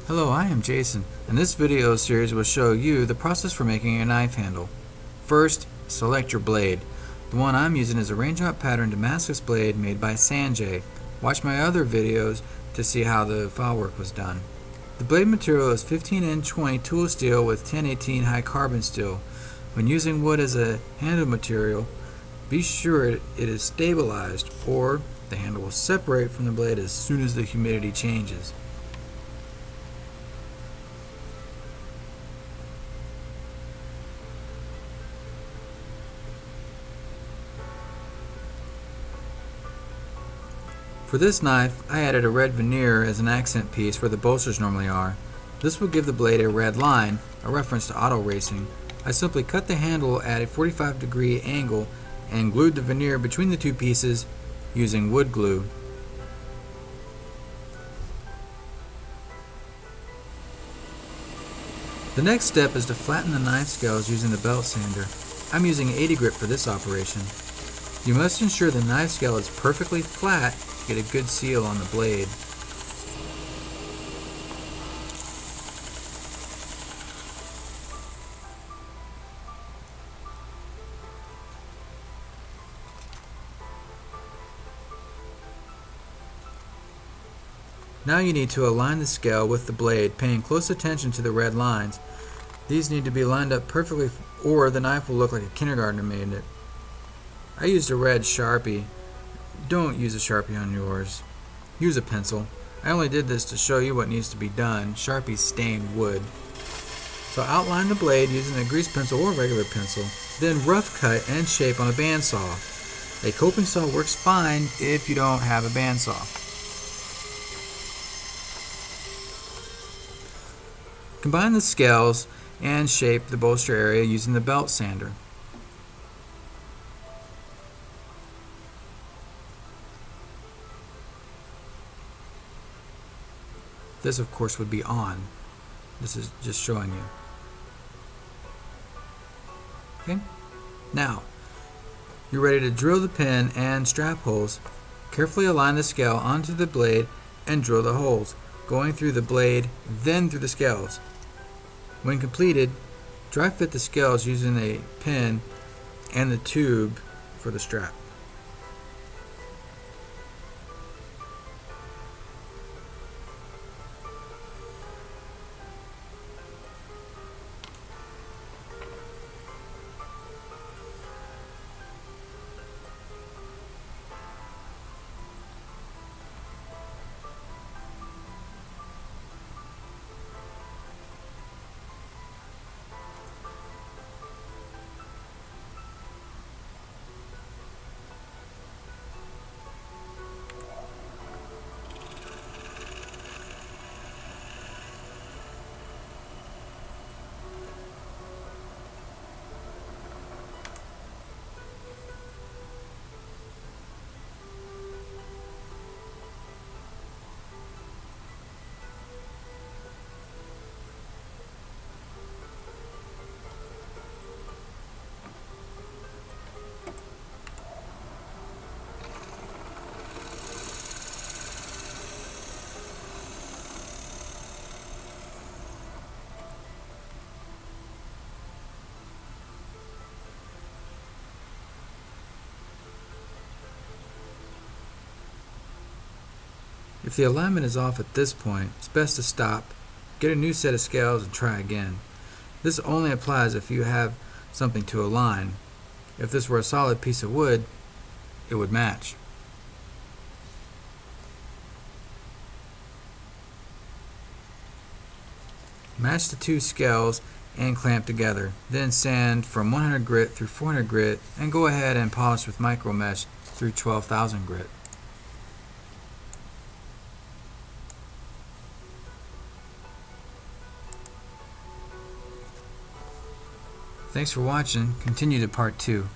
Hello, I am Jason, and this video series will show you the process for making a knife handle. First, select your blade. The one I'm using is a raindrop pattern Damascus blade made by Sanjay. Watch my other videos to see how the file work was done. The blade material is 15N20 tool steel with 1018 high carbon steel. When using wood as a handle material, be sure it is stabilized or the handle will separate from the blade as soon as the humidity changes. For this knife, I added a red veneer as an accent piece where the bolsters normally are. This will give the blade a red line, a reference to auto racing. I simply cut the handle at a 45-degree angle and glued the veneer between the two pieces using wood glue. The next step is to flatten the knife scales using the belt sander. I'm using 80 grit for this operation. You must ensure the knife scale is perfectly flat to get a good seal on the blade. Now you need to align the scale with the blade, paying close attention to the red lines. These need to be lined up perfectly or the knife will look like a kindergartner made it. I used a red Sharpie. Don't use a Sharpie on yours. Use a pencil. I only did this to show you what needs to be done. Sharpies stain wood. So outline the blade using a grease pencil or regular pencil. Then rough cut and shape on a bandsaw. A coping saw works fine if you don't have a bandsaw. Combine the scales and shape the bolster area using the belt sander. This, of course, would be on. This is just showing you. Okay? Now, you're ready to drill the pin and strap holes. Carefully align the scale onto the blade and drill the holes, going through the blade, then through the scales. When completed, dry fit the scales using a pin and the tube for the strap. If the alignment is off at this point, it's best to stop, get a new set of scales and try again. This only applies if you have something to align. If this were a solid piece of wood, it would match. Match the two scales and clamp together. Then sand from 100 grit through 400 grit and go ahead and polish with micro mesh through 12,000 grit. Thanks for watching. Continue to part 2.